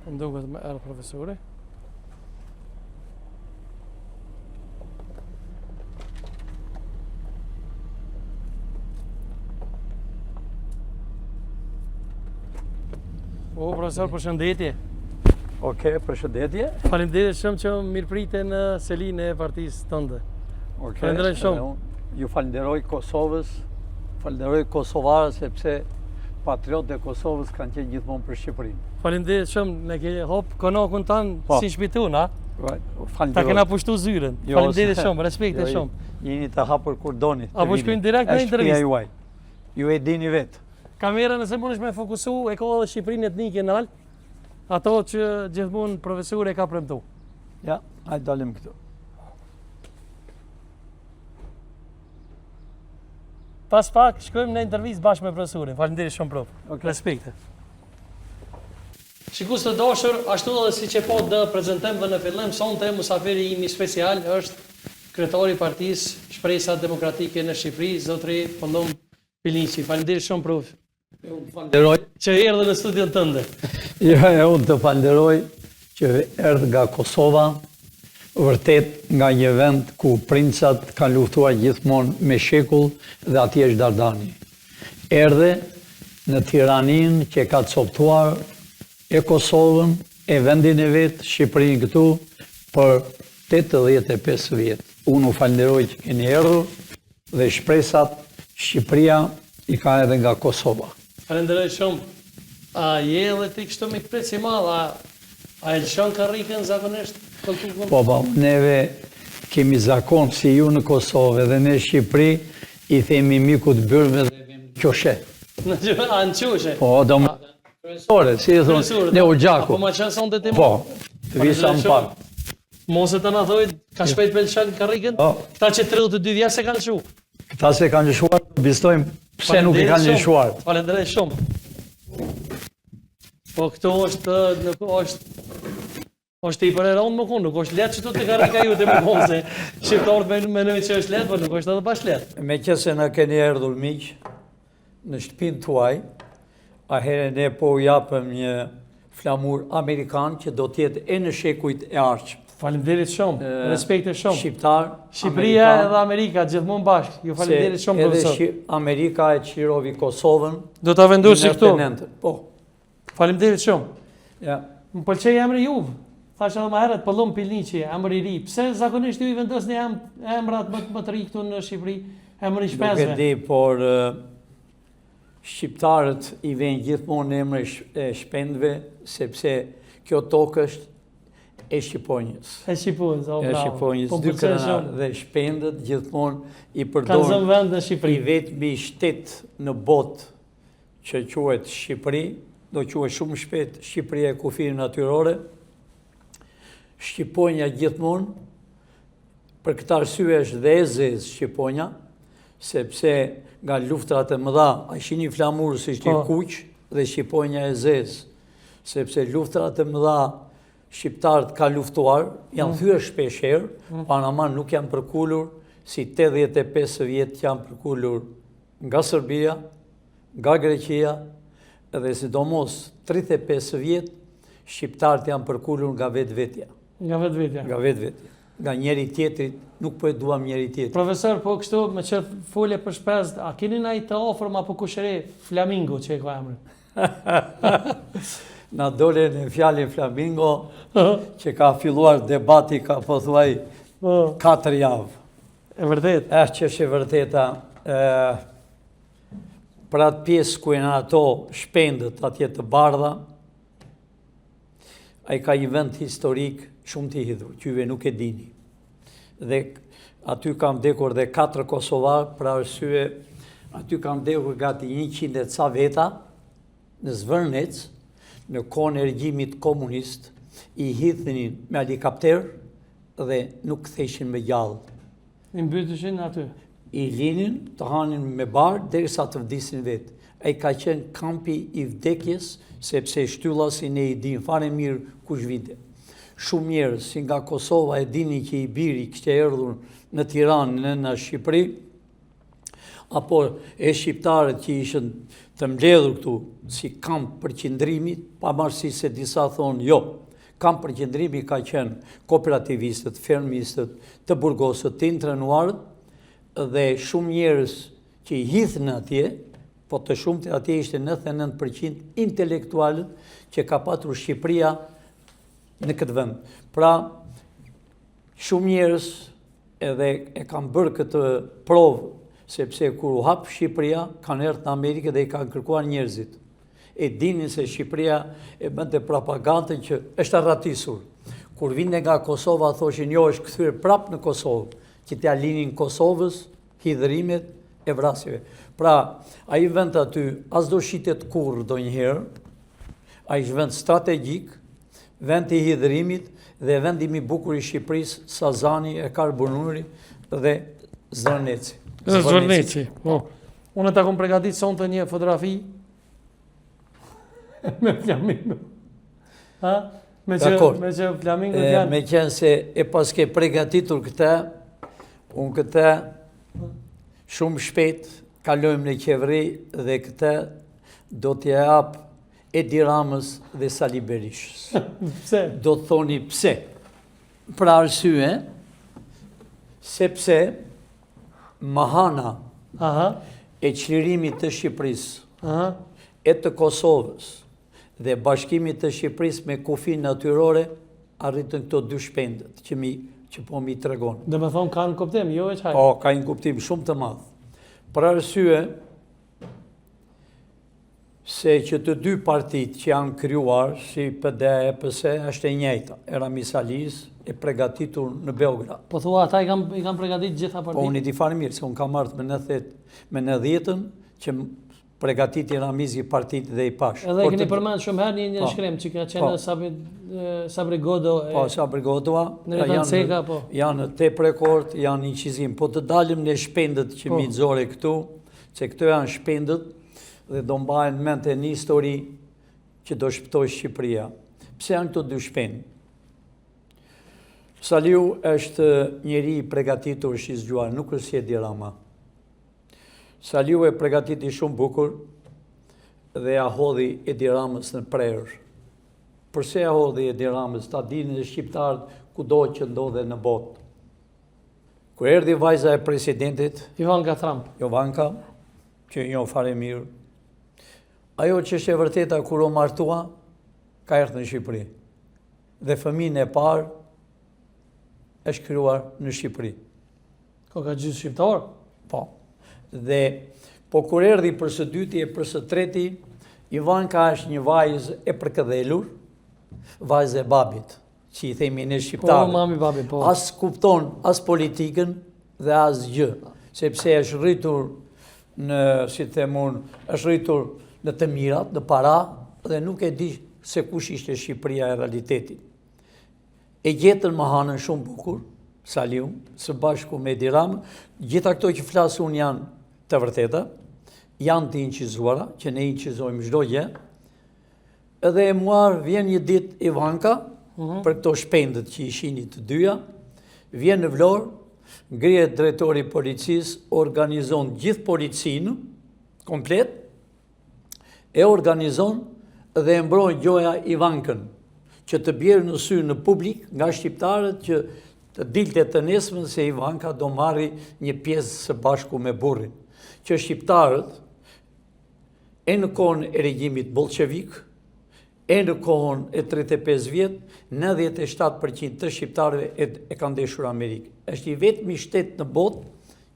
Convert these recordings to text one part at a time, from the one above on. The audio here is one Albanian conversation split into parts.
Më duket me erë profesori. Profesor, përshëndetje. Oke, përshëndetje. Faleminderit shumë që mirë prite në selinë e partisë tënde. Falenderoj shumë. Ju falenderoj Kosovës, falenderoj kosovarës sepse patriotët e Kosovës kanë qenë gjithmonë për Shqipërinë. Faleminderit shumë, ne ke hop konakun tanë si shpitun, a? Ta kena pushtu zyren. Faleminderit shumë, respekte shumë. Jeni të hapur kur doni. Apo shkojmë direkt në intervistë. Ju e dini vetë. Kamera nëse mundesh me fokusu, e ka edhe Shqipërinë etnike në altë, ato që gjithmonë profesori e ka premtu. Ja, hajde dalim këtu. Pas pak, shkojmë në intervistë bashkë me profesorin. Faleminderit shumë prof. Respekte. Shikus të dashur, ashtu edhe siç e po të prezantojmë në fillim, sonte musafiri imi special është kryetari i Partisë Shpresa Demokratike në Shqipëri, zotri Pondom Pilinçi. Faleminderit shumë prof. Falenderoj që erdhe në studion tënde. Ja, unë të falenderoj që erdhë nga Kosova, vërtet nga një vend ku princat kanë luftuar gjithmonë me shekull dhe atje është Dardani. Erdhe në Tiranin që ka coptuar e Kosovën, e vendin e vetë, Shqipërinë këtu, për 85 vjetë. Unë u falenderoj që keni erdhur dhe shpresat Shqipëria i ka edhe nga Kosova. Falenderoj shumë. A je edhe ti kështu me preci madh, a e lëshon karrikën zakonisht? Po, neve kemi zakon si ju në Kosovë dhe në Shqipëri i themi mikut byrme dhe qoshe. Në qoshe? Po, do më profesore, si e thonë, ne u gjaku. Po ma qenë sonde ti? Po, të visa më pak. Mos e të në thojt, ka shpejt për lëshon karrikën? Këta që 32 vjetë se kanë lëshu? Këta se kanë lëshuar, bistojmë pse nuk i kanë lëshuar. Falenderoj shumë. Po këto është i për e rëndë më konë, nuk është letë që të karrika ju të më konë, se shqiptarët menoj që është letë, por nuk është edhe pash letë. Me qëse në keni erdhur miqë, në shtëpinë tuaj, a here ne po japëm një flamur Amerikan që do tjetë e në shekujt e arqë. Faleminderit shumë, respekte shumë. Shqiptar, Shqipëria edhe Amerika, gjithmonë bashkë. Ju faleminderit shumë, profesor. Edhe Amerika e qirovi Kosovën. Do ta vendosë këtu. Po. Faleminderit shumë. Ja. Më pëlqej emri juve. Thash edhe më herët, Pondom Pilinçi, emri i ri. Pse zakonisht ju i vendosni emrat më të ri këtu në Shqipëri, emri i shpesve? Nuk e di, por shqiptarët i vejnë gjithmonë emri e shpendve, sepse kjo tokë është e Shqiponjës. E Shqiponjës, o bravo. E Shqiponjës, dy krena dhe shpendët gjithmonë i kanë zënë vend në Shqipëri. I vetëmi shtet në botë që quhet Shqipëri, do quhet shumë shpejt Shqipëria e kufirit natyrore. Shqiponja gjithmonë, për këtë arsye është dhe e zezë Shqiponja, sepse nga luftrat e mëdha, a shihni flamurës ishte i kuq dhe Shqiponja e zezë, sepse luftrat e mëdha shqiptarët ka luftuar, janë thyer shpeshherë, Panama nuk janë përkullur, si 85 vjetë janë përkullur nga Serbia, nga Greqia, edhe sidomos 35 vjetë, shqiptarët janë përkullur nga vetvetja. Nga vetvetja. Nga vetvetja. Nga njeri tjetrit, nuk po e duam njeri tjetrit. Profesor, po kështu me që folje për shpesd, a keni na i të ofrëm apo kushëre Flamingo që e ka emrin? Na dole në fjallin Flamingo, që ka filluar debati, ka pothuaj 4 javë. E vërtet? Që është e vërteta, për atë pjesë ku e në ato shpendët atje të bardha, a i ka një vend historik shumë të hidhur, që juve nuk e dini. Dhe aty kam vdekur dhe 4 Kosovar, pra arsye, aty kam vdekur gati 100 e ca veta, në Zvërnec, në kohën e regjimit komunist, i hidhnin me helikopter dhe nuk ktheshin me gjallë. I mbyteshin aty? I linin, të hanin me barë, derisa të vdisin vetë. Ai ka qenë kampi i vdekjes, sepse shtyllasin e i din fare mirë kush vinte. Shumë njerëz si nga Kosova e dini që i biri kishte erdhur në Tiranë, në Shqipëri, apo e shqiptarët që ishën të mbledhur këtu si kamp për qëndrimit, pavarësisht se disa thonë jo. Kamp për qëndrimi ka qenë kooperativistët, fermistët, të burgosët, të intrenuarët dhe shumë njerëz që i hithën atje, po të shumë të atje ishte 99% intelektualët që ka patur Shqipëria në këtë vend. Pra, shumë njerëz edhe e kanë bërë këtë provë, sepse kur u hap Shqipëria, kanë erdhur në Amerikë dhe i kanë kërkuar njerëzit. E dinin se Shqipëria e bënte propagandën që është arratisur. Kur vinte nga Kosova, thoshin jo, është kthyer prapë në Kosovë, që t'ja linin Kosovës, hidhërimet e vrasjeve. Pra, ai vend aty as do shitet kurrë ndonjëherë, ai është vend strategjik, vend i hidhërimit dhe vendi më i bukur i Shqipërisë, Sazani, e Karbonuri dhe Zvërneci. Zvërneci, po. Unë ta kom përgatitur sonte një fotografi me flamingo. Ha? Me që flamingo janë. Me qenë se e paske përgatitur këta, unë këta shumë shpejt kalojmë në qeveri dhe këta do t'ja jap Edi Ramës dhe Sali Berishës. Pse? Do të thoni pse. Pra arsye, sepse mahana e çlirimit të Shqipërisë, e të Kosovës dhe bashkimit të Shqipërisë me kufinë natyrore arritën këto dy shpendët që po mi tregon. Dhe me thonë ka në kuptim, jo e qaj? Po, ka një kuptim shumë të madh. Për arsye se që të dy partit që janë krijuar, si PD e PS, është e njëjta. Era Misalis e përgatitur në Beograd. Po thua, ata i kanë përgatitur gjitha partitë? Po, unë i di fare mirë, se unë kam marrë me 90-ën që përgatiti Ramizi partit dhe i pash. Edhe keni përmend shumë herë një shkrem që ka qenë Sabri Godo. Po, Sabri Godoa janë te prekord, janë inqizim. Po të dalim në shpendët që mi nxore këtu, se këto janë shpendët dhe do mbahen mend e një histori që do shpëtoj Shqipëria. Pse janë këto dy shpendë? Saliu është njeri i përgatitur që i zgjuar, nuk është si Edi Rama. Saliu e përgatiti shumë bukur dhe ja hodhi Edi Ramës në prerë. Përse ja hodhi Edi Ramës? Ta dinin e shqiptarët kudo që ndodhe në botë. Kur erdhi vajza e presidentit, Ivanka Trump, që jo fare mirë, ajo që është e vërteta kur o martua, ka erdhur në Shqipëri. Dhe fëmijën e parë është krijuar në Shqipëri. Ka gjithë shqiptar? Po. Dhe po kur erdhi për së dyti e për së treti, Ivanka është një vajzë e përkëdhelur, vajzë e babit, që i themi në shqiptarë. Po, mami babi, po. As kupton, as politikën dhe as gjë, sepse është rritur në, si të themun, është rritur në të mirat, në para, dhe nuk e di se kush ishte Shqipëria e realitetit. E gjetën mahanën shumë bukur, Saliu, së bashku me Edi Ramën, gjitha këto që flasë unë janë të vërteta, janë të inqizuara, që ne inqizojmë çdo gjë, edhe e muar vjen një ditë Ivanka, për këto shpendët që ishini të dyja, vjen në Vlorë, ngrihet drejtori i policisë, organizon gjithë policinë, komplet, e organizon dhe e mbron gjoja Ivankën, që të bjerë në sy në publik nga shqiptarët që të dilte të nesmën se Ivanka do marri një pjesë së bashku me burrin. Që shqiptarët, e në kohën e regjimit bolshevik, e në kohën e 35 vjet, 97% të shqiptarëve e kanë deshur Amerikë. Është i vetmi shtet në botë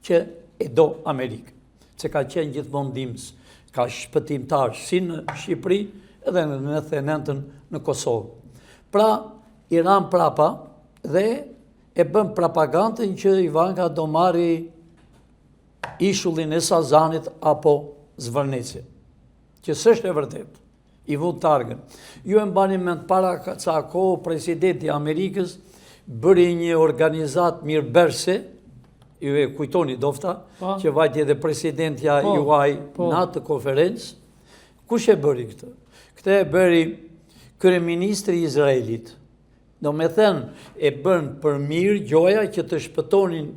që e do Amerikë, se ka qenë gjithmonë ndihmës, ka shpëtimtar si në Shqipëri edhe në 99-ën në Kosovë. Pra, Iran prapa dhe e bën propagandën që Ivanka do marri ishullin e Sazanit apo Zvërneci, që s'është e vërtet, i vu targën. Ju e mbani mend para ca kohë presidenti i Amerikës bëri një organizat mirëbërëse, ju e kujtoni dofta, që vajti edhe presidentja juaj në atë konferencë. Kush e bëri këtë? Këtë e bëri kryeministri i Izraelit. Do me thënë, e bën për mirë gjoja që të shpëtonin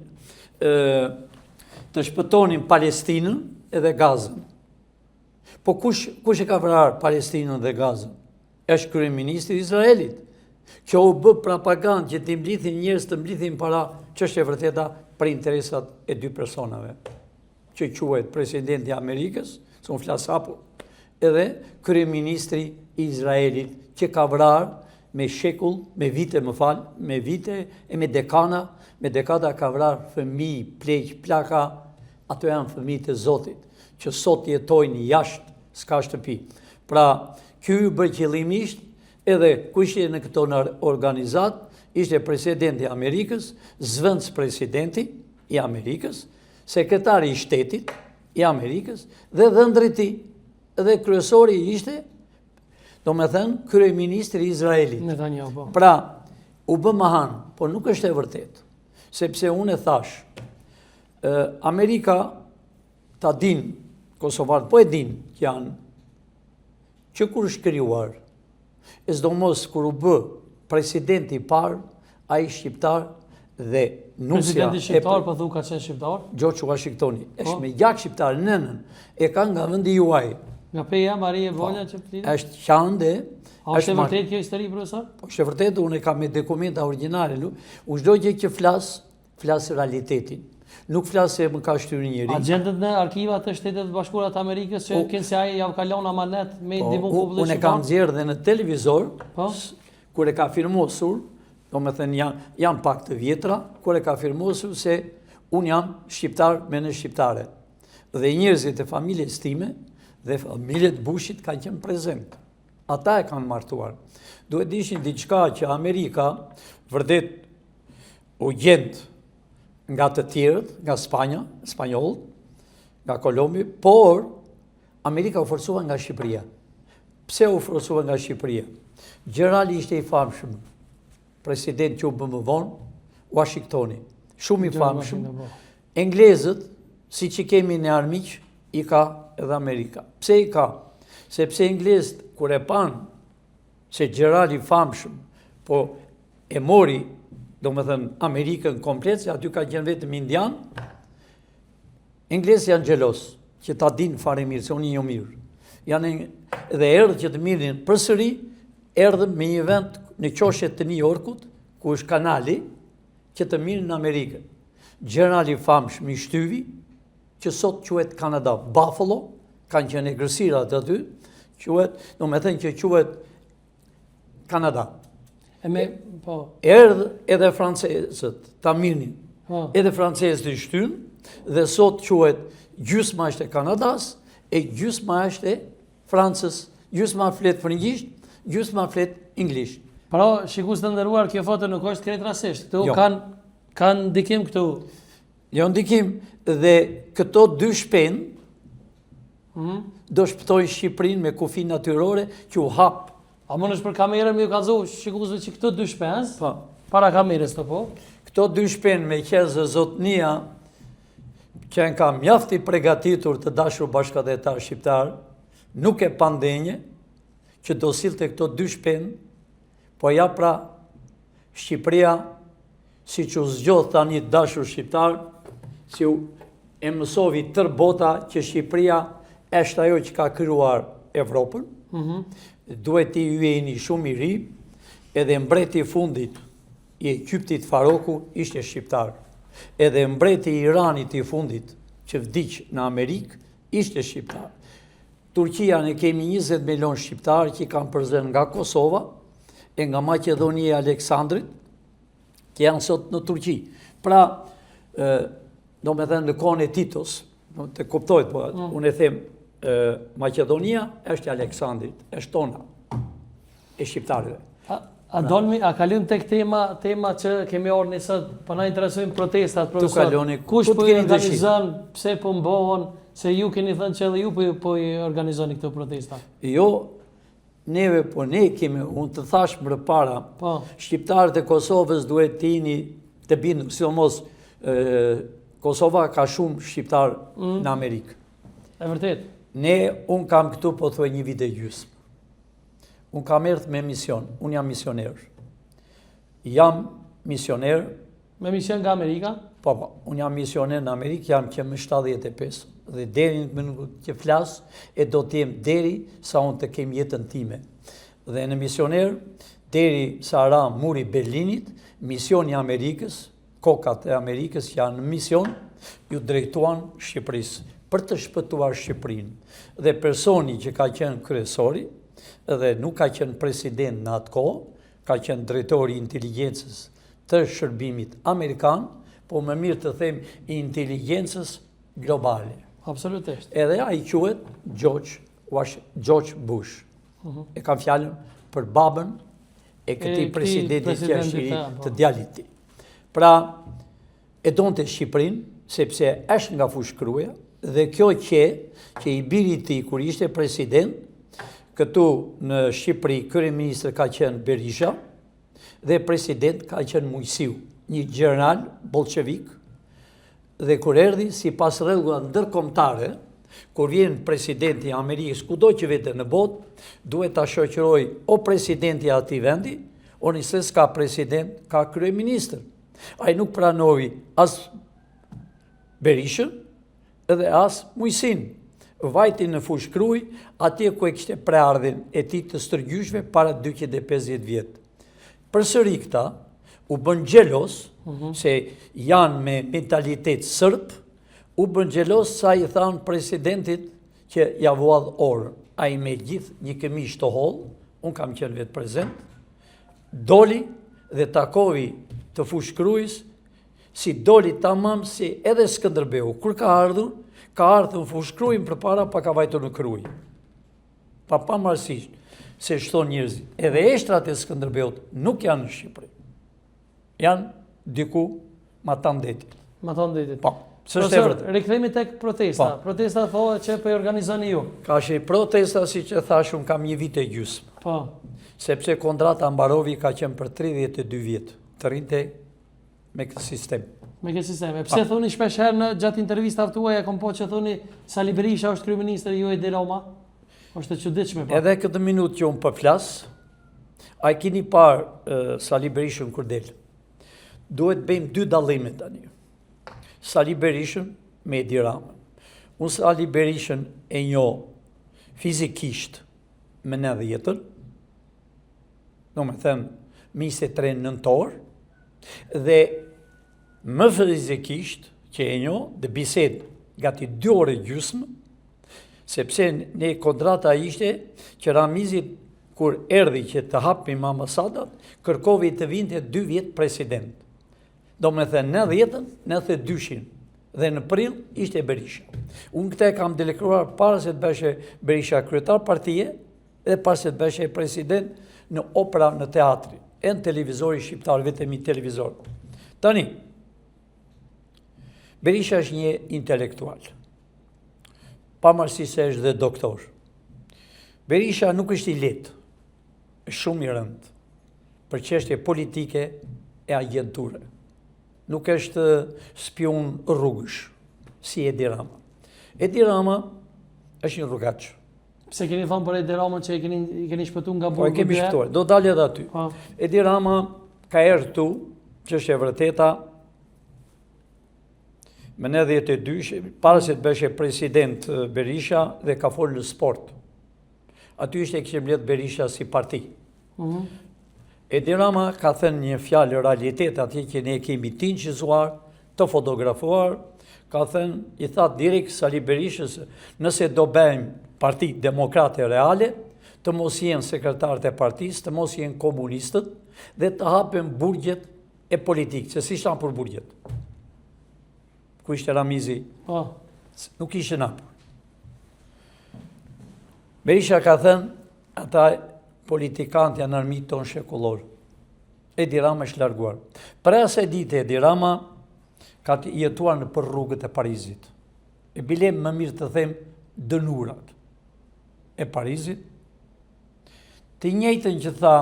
të shpëtonin Palestinën edhe Gazën. Po kush e ka vrarë Palestinën dhe Gazën? Është kryeministri i Izraelit. Kjo u bë propagandë që të mblidhin njerëz të mblidhin para çështje vërteta për interesat e dy personave. Që quhet presidenti i Amerikës, se unë flas apo, edhe kryeministri i Izraelit që ka vrarë me shekull, me vite me vite e me dekada ka vrarë fëmijë, pleq, plaka, ato janë fëmijët e Zotit, që sot jetojnë jashtë, s'ka shtëpi. Pra, ky u bë qëllimisht, edhe ku ishte në këto organizat, ishte presidenti i Amerikës, zvendës presidenti i Amerikës, sekretari i shtetit i Amerikës, dhe dhëndri i tij, dhe kryesori ishte, do me thënë, kryeministri i Izraelit. Pra, u bë mahan, por nuk është e vërtet, sepse unë e thash, Amerika ta din, Kosovarët, po e din që janë, që kur është krijuar, e sidomos kur u bë presidenti i parë, ai shqiptar dhe nusja. Presidenti shqiptar, po thu ka qenë shqiptar? George Washingtoni, është me gjak shqiptar, nënën, e ka nga vendi juaj. Nga Peja, Marie Vonja që pëtlinë? Është qande. A është e vërtet kjo histori, profesor? Po, është e vërtet, unë e kam me dokumenta originale, u çdo gjë që flas realitetin. Nuk flas se më ka shtyrë njëri. Agentët në arkivat të Shtetet Bashkuara të Amerikës që KCI ja kalon amanet me ndihmën popullore. Unë e kam nxjerrë dhe në televizor, kur e ka firmosur, do me thënë janë pak të vjetra, kur e ka firmosur se unë jam shqiptar me në shqiptare. Dhe njerëzit e familjes time dhe familjet Bushit kanë qenë prezent. Ata e kanë martuar. Duhet dishin diçka që Amerika vërtet u gjend nga të tjerët, nga Spanja, spanjollët, nga Kolombi, por Amerika u forcua nga Shqipëria. Pse u forcua nga Shqipëria? Gjerali ishte i famshëm, president që u bë më vonë, Washingtoni, shumë i famshëm. Englezët, si që kemi në armiq, i ka edhe Amerika. Pse i ka? Sepse englezët, kur e panë se gjerali famshëm, po e mori, do me thënë, Amerikën komplet, se aty ka gjenë vetëm indian, englezët janë gjelos, që ta dinë fare mirë, se unë një mirë. Dhe erdhë që të mirin për sëri, erdhë me një vend në qoshet të New Yorkut, ku është kanali, që të mirin në Amerikën. Gjerali famshëm i shtyvi, që sot quhet Kanada, Buffalo, kanë qenë egërsirat aty, do me thënë që quhet Kanada. Erdhë edhe francezët, ta mirnin, edhe francezët i shtynë, dhe sot quhet gjysma është e Kanadas, e gjysma është e Francës, gjysma flet frëngjisht, gjysma flet inglisht. Pra, shikues të nderuar, kjo foto nuk është krejt rastisht. Këtu kanë ndikim këtu. Jo ndikim, dhe këto dy shpen do shpëtojnë Shqipërinë me kufi natyrore që u hap. A mund është për kamerën me ju kalëzu, shikuesve që këto dy shpens, para kamerës të po? Këto dy shpen me qezë zotnia, që në ka mjaft i pregatitur të dashur bashkëdhetar shqiptar, nuk e pandenje, që do sillte këto dy shpen, po ja pra Shqipëria, si që zgjodh tani dashur shqiptar, si e mësovi tër bota që Shqipëria është ajo që ka krijuar Evropën, duhet i jeni shumë i ri, edhe mbreti i fundit i Egyptit Faroku ishte shqiptar, edhe mbreti i Iranit i fundit që vdiq në Amerikë ishte shqiptar. Turqia ne kemi 20 milion shqiptar që kanë përzën nga Kosova e nga Maqedonia e Aleksandrit, që janë sot në Turqi. Pra, do me thënë në kohën e Titos, të kuptojt, po unë e them, Maqedonia është e Aleksandrit, është tona, e shqiptarëve. A kalim tek tema që kemi orë njësët, për na interesojnë protestat, profesor, kush po i organizon, pse po mbohon, se ju keni thënë që edhe ju po i organizoni këto protestat? Jo, neve po ne kemi, unë të thash më para, shqiptarët e Kosovës duhet të jini të bindu, sidomos Kosova ka shumë shqiptar në Amerikë. E vërtet? Unë kam këtu po thuaj një vit e gjysmë. Unë kam erdhë me mision, unë jam misioner. Jam misioner Me mision nga Amerika? Po, unë jam misioner në Amerikë, jam që më 75, dhe deri në minutë që flasë, e do t'jem deri sa unë të kem jetën time. Dhe në misioner, deri sa ra muri Berlinit, misioni Amerikës, kokat e Amerikës janë në mision, ju drejtuan Shqipërisë, për të shpëtuar Shqipërinë. Dhe personi që ka qenë kryesori, dhe nuk ka qenë president në atë kohë, ka qenë drejtori i inteligjencës të shërbimit amerikan, po më mirë të them i inteligjencës globale. Absolutisht. Edhe ai quhet George Bush. E kam fjalën për babën e këtij presidenti që është të djalit tij. Pra, e donte Shqipërinë, sepse është nga fushkruja, dhe kjo që i biri i tij kur ishte president, këtu në Shqipëri kryeministër ka qenë Berisha dhe president ka qenë Mujsiu, një general bolshevik, dhe kur erdhi sipas rregullave ndërkombëtare, kur vjen presidenti i Amerikës kudo që vete në botë, duhet ta shoqëroj o presidenti i atij vendi, o nëse s'ka president, ka kryeministër. Ai nuk pranoi as Berishën edhe as Mujsin. Vajti në fushkruj, atje ku e kishte preardhin e tij të stërgjyshve para 250 vjet. Përsëri këta u bën xhelos, se janë me mentalitet sërb, u bën xhelos sa i thanë presidentit që ja vuadh orën. Ai me gjithë një këmish të hollë, unë kam qenë vetë prezent, doli dhe takovi të fushkrujës, si doli tamam si edhe Skënderbeu. Kur ka ardhur në fushkrujën përpara pa ka vajtur në kruj. Pa pamarësisht se shton njerëzit. Edhe eshtrat e Skënderbeut nuk janë në Shqipëri. Janë diku Matandetit. Matandetit. Po. Profesor, rikthehemi tek protesta. Protesta thohet që po i organizoni ju. Ka shi protesta, si që thash, unë kam 1 vit e gjysmë. Po. Sepse kontrata Mbarovi ka qenë për 32 vjet. Të rinte me këtë sistem. Me këtë sistem. Pse thoni shpesh herë gjatë intervistave tuaja kom po që thoni Sali Berisha është kryeministri ju e Edi Rama? Është e çuditshme po. Edhe këtë minutë që unë po flas, a e keni parë Sali Berishën kur del? Duhet bëjmë 2 dallime tani. Sali Berishën me Edi Ramën. Unë Sali Berishën e njoh fizikisht me 90-ën, do me them 23 nëntor, dhe më fizikisht që e njoh dhe bised gati 2 orë gjysmë, sepse ne kontrata ishte që Ramizit kur erdhi që të hapim ambasadat, kërkovi të vinte 2 vjet president. Do me thënë 90-ën, 92-shin, dhe në prill ishte Berisha. Unë këte kam delekruar para se të beshe Berisha kryetar partije, dhe pas se të beshe president në opera në teatri, e në televizori shqiptar, vetëm i televizor. Tani, Berisha është një intelektual, pavarësisht se është dhe doktor. Berisha nuk është i lehtë, është shumë i rëndë, për çështje politike e agjenture. Nuk është spion rrugësh, si Edi Rama. Edi Rama është një rrugaç. Pse keni thënë për Edi Ramën që i keni shpëtuar nga burgu? Po e kemi shpëtuar, do dalë edhe aty. Edi Rama ka erdhur këtu, që është e vërteta, me 92, para se të beshe president Berisha dhe ka folë në sport. Aty ishte e kishte mbledh Berisha si parti. Edi Rama ka thënë një fjalë realitet atje që ne kemi tinqizuar, të fotografuar, ka thënë, i tha direkt Sali Berishës, nëse do bëjmë parti demokrate reale, të mos jenë sekretarët e partisë, të mos jenë komunistët, dhe të hapën burgjet e politikë, se si shtanë për burgjet. Ku ishte Ramizi? Nuk ishte napër. Berisha ka thënë, ata politikantë janë armitë tonë shekullorë. Edi Rama është larguar. Për asaj dite, Edi Rama ka jetuar në për rrugët e Parizit. E bile më mirë të them dënurat e Parizit. Të njëjtën që tha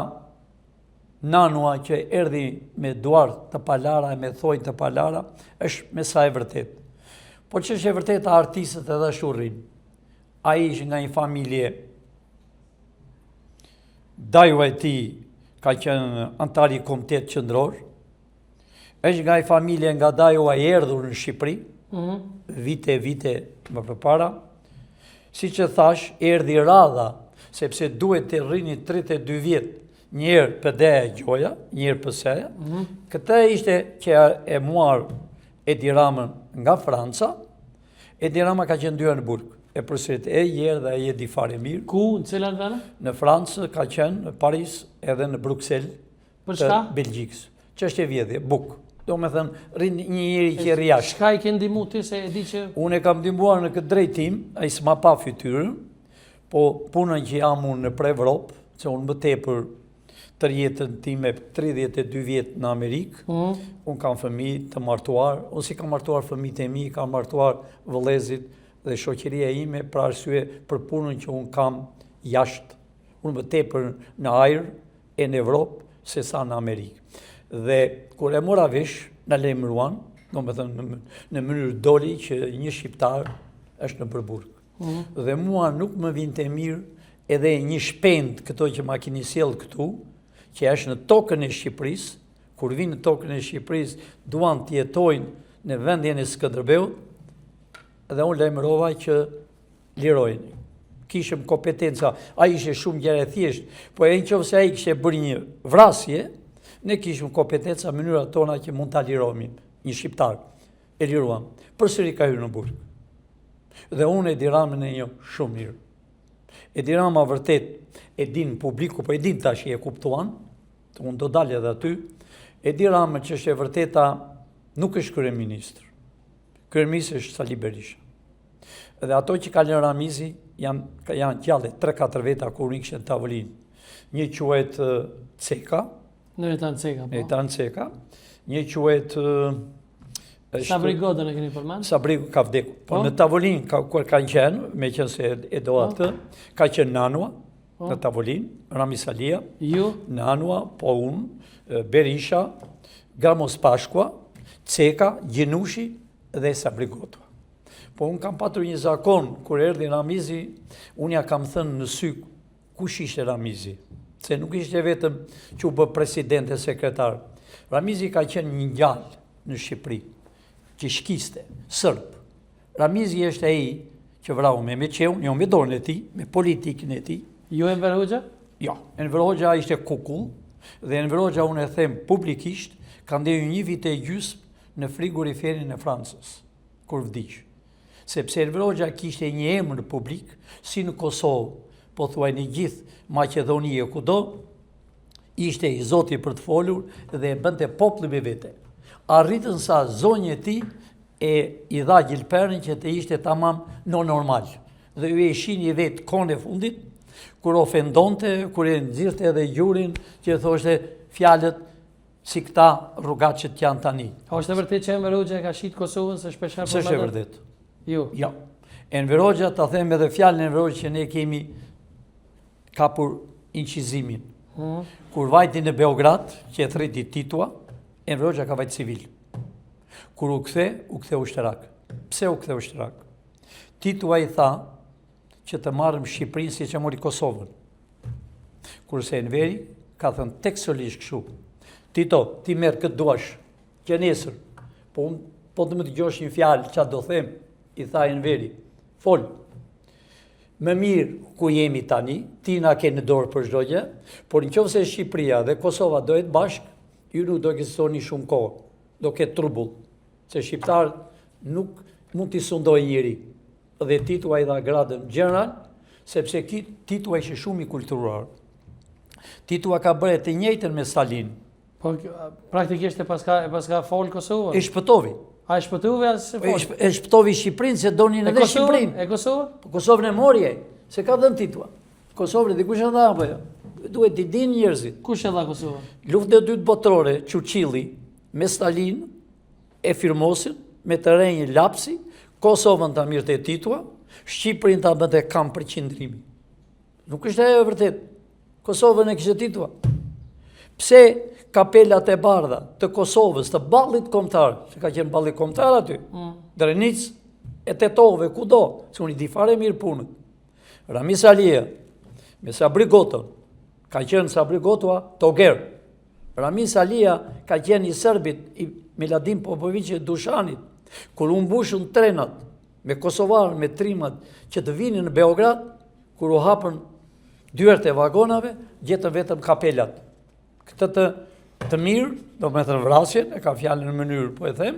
nanua që erdhi me duar të palara e me thojnë të palara, është me sa e vërtet. Po që është e vërtet a artistët edhe shurrin. A ishë nga një familje, daju e ti ka qenë antari komitet qëndror, është nga i familje nga Dajo a erdhur në Shqipëri, vite më përpara. Si që thash, erdhi radha, sepse duhet të rrini 32 vjetë, njërë pëdeja e gjoja, njërë pëseja. Këta ishte që e muar Edi Ramën nga Franca, Edi Rama ka qenë 2 në Burg, e përset e jërë dhe e di fare mirë. Ku, në cilat vene? Në Francë ka qenë, në Paris, edhe në Bruxelles, të Belgjikës. Që është e vjedhje, buk. Do me thënë, rinë një njëri që rjashtë. Shka i ke ndimu ti se e di që... Unë e kam ndimuar në këtë drejtim, a i s'ma pa fytyrën, po punën që jam unë në pre-Evropë, që unë më tepër të jetën time 32 vjetë në Amerikë, unë kam fëmijë të martuar, unë si kam martuar fëmijët e mi, kam martuar vëllezit dhe shoqëria ime pra arsye për punën që unë kam jashtë, unë më tepër në ajrë e në Evropë se sa në Amerikë. Dhe kur e mora vesh, në lejmëruan, do me thënë në mënyrë doli që një shqiptar është në Burg. Dhe mua nuk më vinte mirë edhe një shpend këto që ma kini sjell këtu, që është në tokën e Shqipërisë, kur vinë në tokën e Shqipërisë, duan të jetojnë në vendin e Skënderbeut, dhe unë lajmërova që lirojnë. Kishëm kompetenca, a ishe shumë gjere thjesht, po e në qofë se a i kishe bërë një vrasje, ne kishëm kompetenca mënyra tona që mund të lirojmë, një shqiptar, e liruam, përsëri ka hyrë në Burg. Dhe unë Edi Ramën e një shumë mirë. Edi Rama vërtet e din publiku, po e din tash i e kuptuan, unë do dalë edhe aty, Edi Ramën që është e vërteta nuk është kryeministër. Kryeministër është Sali Berisha. Dhe ato që ka lënë Ramizi janë gjallë 3-4 veta kur një kështë në tavolinë. Një quhet Ceka. Në Etan Ceka. Një quhet... Sabri Godën e keni përmanë? Sabri ka vdeku. Po në tavolinë, kur kanë qenë, me qenë se e do atë, ka qenë Nanua në tavolinë, Rami Salia, Nanua, po unë, Berisha, Gramos Pashkua, Ceka, Gjinushi dhe Sabri Godë. Po unë kam patur një zakon, kur erdhi Ramizi, unë ja kam thënë në sy kush ishte Ramizi. Se nuk ishte vetëm që u bë president e sekretar. Ramizi ka qenë një gjallë në Shqipëri, që shkiste, sërb. Ramizi është ai që vrau me qeun, jo me dorën e tij, me politikën e tij. Jo Enver Hoxha? Jo, Enver Hoxha ishte kukull, dhe Enver Hoxha unë e them publikisht, ka ndeju 1 vit e gjysmë në frigoriferin e Francës, kur vdiq. Sepse Enver Hoxha kishte një emër publik, si në Kosovë, po thuaj në gjithë Maqedoni e kudo, ishte i zoti për të folur dhe e bënte popullin me vete. Arritën sa zonjë e tij e i dha gjilperin që të ishte tamam normal. Dhe ju e shihni vetë kohën e fundit, kur ofendonte, kur e nxirrte edhe gjurin, që thoshte fjalët si këta rrugaçet që janë tani. A është e vërtet që Enver Hoxha ka shit Kosovën se shpesh apo? S'është e vërtet. Jo. Jo. Enver Hoxha, ta them edhe fjalën e Enver Hoxha që ne kemi kapur incizimin. Kur vajti në Beograd, që e thriti Titua, Enver Hoxha ka vajtë civil. Kur u kthe ushtarak. Pse u kthe ushtarak? Titua i tha që të marrëm Shqipërinë si që mori Kosovën. Kurse Enveri ka thënë tekstualisht kështu. Tito, ti merr këtë duash, që nesër. Po të më të gjosh një fjalë, çfarë do them, i tha Enveri. Fol. Më mirë ku jemi tani, ti na ke në dorë për çdo gjë, por nëse Shqipëria dhe Kosova do jetë bashkë, ju nuk do ekzistoni shumë kohë, do ketë trubull, se shqiptarët nuk mund t'i sundoj njëri. Dhe Titua i dha gradën general, sepse Titua ishte shumë i kulturuar. Titua ka bërë të njëjtën me Stalin. Po praktikisht e paska fol Kosovën? E shpëtovi. A e shpëtove as se fol? E shpëtovi Shqipërinë, se donin edhe Shqipërinë. E Kosovën? Kosovën e morje, se ka dhënë Titua. Kosovën e dikush e dha apo jo? Duhet t'i dinë njerëzit. Kush e dha Kosovën? Luftën e dytë botërore, Churchilli me Stalin e firmosin me terrenjë lapsi, Kosovën ta mirte Titua, Shqipërinë ta bënte kamp për qëndrimi. Nuk është ajo e vërtet. Kosovën e kishte Titua. Pse kapelat e bardha të Kosovës, të ballit kombëtar, se ka qenë balli kombëtar aty, Drenic e Tetove, kudo, se unë i di fare mirë punën. Rami Salia me Sabri Godën, ka qenë Sabri Godua Toger. Rami Salia ka qenë i Serbit, i Miladin Popović e Dushanit, kur u mbushën trenat me kosovarë, me trimat që të vinin në Beograd, kur u hapën dyert e vagonave, gjetën vetëm kapelat. Këtë të mirë, do me thënë vrasjen, e ka fjallën në mënyrë, po e them,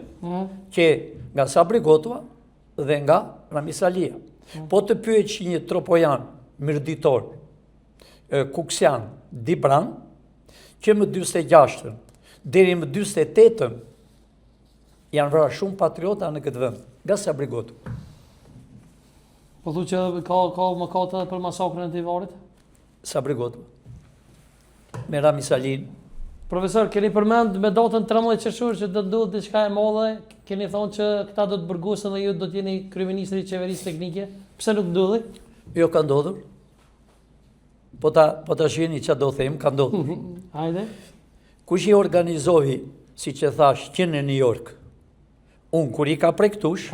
që nga Sabri Gotova dhe nga Ramis Alia. Po të pyet që një tropojan, mirëditor, Kuksian, Dibran, që më 26-ën, deri më 28-ën, janë vrarë shumë patriota në këtë vend, nga Sabri Gotova. Po thu që ka mëkate për masakrën e Tivarit? Sabri Gotova. Me Ramis Alin. Profesor, keni përmend me datën 13 qershor që do të ndodhë diçka e madhe, keni thonë që këta do të burgosen dhe ju do të jeni kryeministri i qeverisë teknike. Pse nuk ndodhi? Jo, ka ndodhur. Po ta shihni çfarë do them, ka ndodhur. Hajde. Kush i organizoi, siç e thash, që në New York. Unë kur i ka prektush,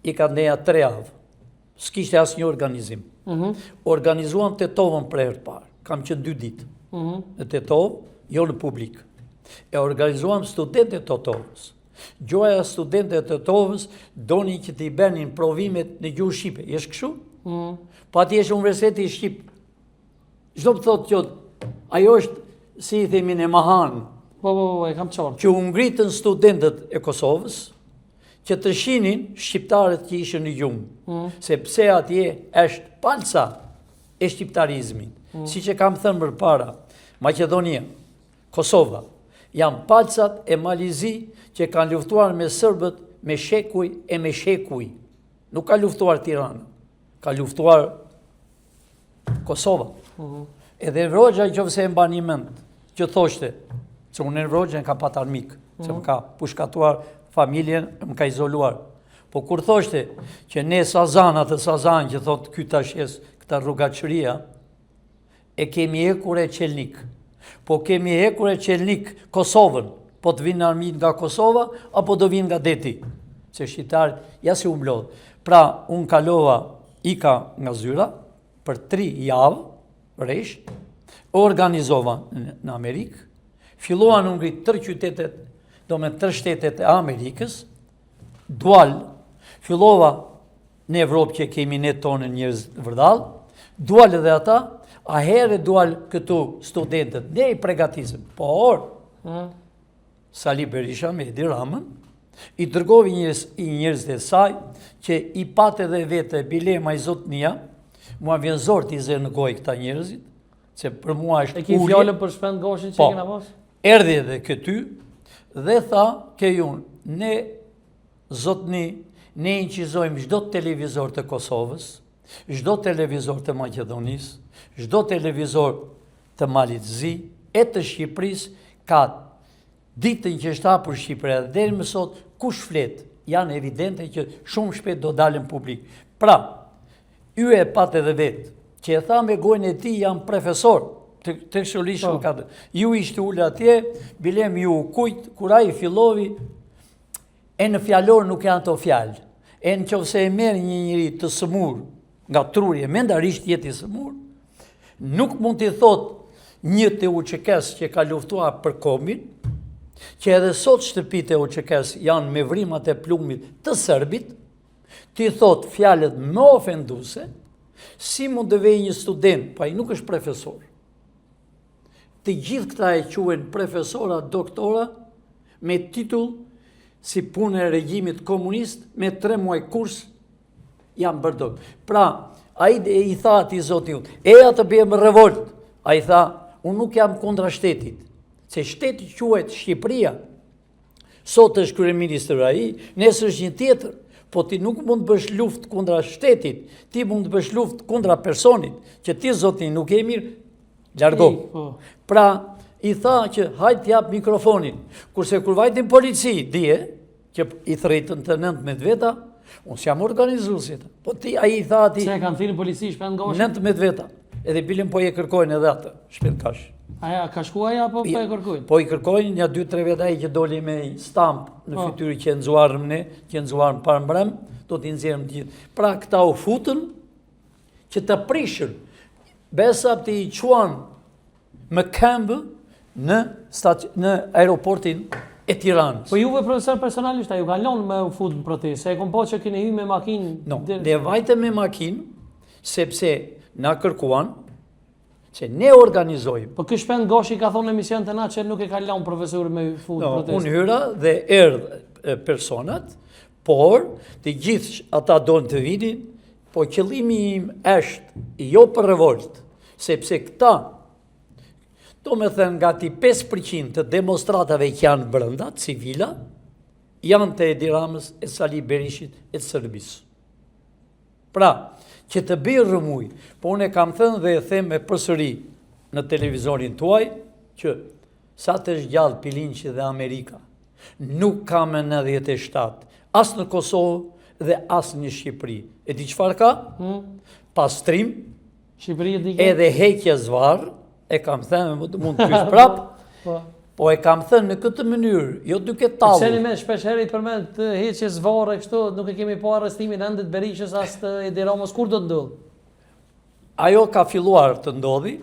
i ka ndeja 3 javë. S'kishte asnjë organizim. Organizuam Tetovën për herë të parë. Kam qenë 2 ditë. Në Tetovë, jo në publik. E organizuam studentët e Tetovës. Gjoja studentët e Tetovës doni që t'i benin provimet në gjuhë shqipe. Jesh kështu? Po ati është Universiteti i Shqip. Çdo të thotë që ajo është, si i themin, e mahan. Po, e kam qartë. Që u ngritën studentët e Kosovës, që të shinin shqiptarët që ishën në gjumë. Sepse atje është palca e shqiptarizmit. Si që kam thënë më para, Maqedonia, Kosova, janë palcat e Malizi që kanë luftuar me sërbët me shekuj e me shekuj. Nuk ka luftuar Tirana, ka luftuar Kosova. Edhe Rogja i qofse e mba një mend, që thoshte, që unë në Rogja ka pat armik, që më ka pushkatuar familjen, më ka izoluar. Po kur thoshte që ne Sazanat e Sazan, që thotë ky tashes, këta rrugaqëria, e kemi hekur e qelnik. Po kemi hekur e qelnik Kosovën, po të vinë armit nga Kosova, apo do vinë nga deti. Se shqiptarët, ja si u mblodh. Pra, unë kalova ika nga Zyra, për 3 javë, resh, organizova në Amerikë, filluan unë ngritë 3 qytetet, do me 3 shtetet e Amerikës, dual, fillova në Evropë që kemi ne tonë njerëz vërdal, dual edhe ata, a herë dual këtu studentët, ne i pregatisëm, por, Sali Berisha me Edi Ramën, i dërgovi njerëz të saj, që i patë edhe vete bilema i zotnia, mua vjen zor t'i zërë në gojë këta njerëzit, se për mua është ullje. E ki fjallën për shpend goshin që kena pas? Erdhi edhe këty, dhe tha, ke unë, ne zotni, ne inqizojmë çdo televizor të Kosovës, çdo televizor të Maqedonisë, çdo televizor të Malit Zi, e të Shqipërisë, ka ditën që është hapur Shqipëria, dhe deri më sot, kush flet, janë evidente që shumë shpejt do dalën publik. Pra, ju e pat edhe vetë, që e tha me gojën e ti jam profesor, të kësholishë më katë, ju ishte ullë atje, bilem ju kujt, kura i fillovi, e në fjallor nuk janë të fjallë, e në qofse e merë një njëri të sëmur, nga trurje, mendarisht jeti sëmur, nuk mund t'i thot një të uqekes që ka luftuar për kombin, që edhe sot shtëpit e uqekes janë me vrimat e plumit të sërbit, t'i thot fjallet më ofenduse, si mund të vej një student, pa i nuk është profesor. Të gjithë këta e quhen profesora, doktora, me titull si punë e regjimit komunist, me 3 muaj kurs, janë bërdok. Pra, a i tha ati zoti unë, eja të bëjmë revolt, a i tha, unë nuk jam kundra shtetit, se shteti quhet Shqipëria, sot është kryeministër ai, nesër është një tjetër, po ti nuk mund të bësh luft kundra shtetit, ti mund të bësh luft kundra personit, që ti zoti nuk e mirë, largo. Pra, i tha që hajt jap mikrofonin, kurse kur vajtin polici, dje, që i thërritën të 19 veta, unë s'jam organizuesit, po ti, a i tha ati... Se kanë thirrën polici, shpend goshin? 19 veta, edhe bilim po i kërkojnë edhe atë, shpend kash. Aja, ka shkuaja, apo po i kërkojnë? Po i kërkojnë, një 2-3 veta i që doli me stamp në fytyri që nëzuarëm ne, që nëzuarëm parë mbrëm, do t'i nëzirëm gjithë. Pra, këta u futën, që të prishën, besa të i quan më këmbë në aeroportin e Tiranës. Po juve profesor personalisht, a ju ka lënë me u fut në protestë? Se e kom po që keni hyrë me makinë. No, ne vajte me makinë, sepse na kërkuan, që ne organizojmë. Po ky shpend Goshi ka thonë në emision të na që nuk e ka lënë profesor me u fut në protestë. Unë hyra dhe erdhë personat, por të gjithë ata donë të vidin, po qëllimi im është jo për revolt, sepse këta, do me thënë nga ti 5% të demonstratave që janë brënda, civila, janë të Edi Ramës, e Sali Berishit, e të Sërbis. Pra, që të birë rëmuj, po unë e kam thënë dhe e them e përsëri në televizorin tuaj, që sa të shgjallë Pilinqi dhe Amerika, nuk ka me 97, asë në Kosovë dhe asë në Shqipëri. E di qëfar ka? Pastrim, edhe heqja zvarë, e kam thënë, mund të pysë prapë, po e kam thënë në këtë mënyrë, jo duke talur. Qeni me shpesh herë i përmend të heqje zvarë e kështu, nuk e kemi po arrestimin endet Berishës as të Edi Ramës, kur do të ndodhë? Ajo ka filluar të ndodhi,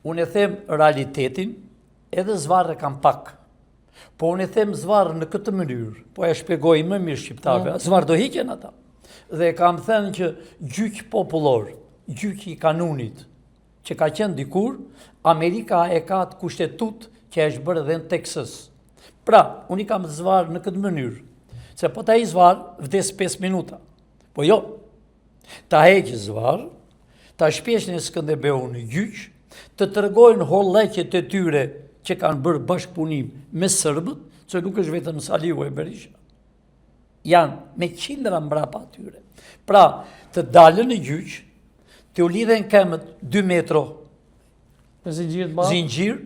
unë e them realitetin, edhe zvarë e kam pak. Po unë e them zvarë në këtë mënyrë, po e shpjegoj më mirë shqiptarëve, zvarë do hiqen ata. Dhe kam thënë që gjyq popullor, gjyq i kanunit, që ka qenë dikur, Amerika e ka të kushtetut që është bërë dhe në Texas. Pra, unë i kam zvarë në këtë mënyrë, se po ta i zvarë vdes 5 minuta. Po jo, ta heqë zvarë, ta shpesh në Skënderbeu në gjyq, të tërgojnë holleqet e tyre që kanë bërë bashkëpunim me sërbët, që nuk është vetëm Saliu e Berisha. Janë me qindra mbrapa atyre. Pra, të dalën në gjyq, të u lidhen kemët 2 metro zingjir,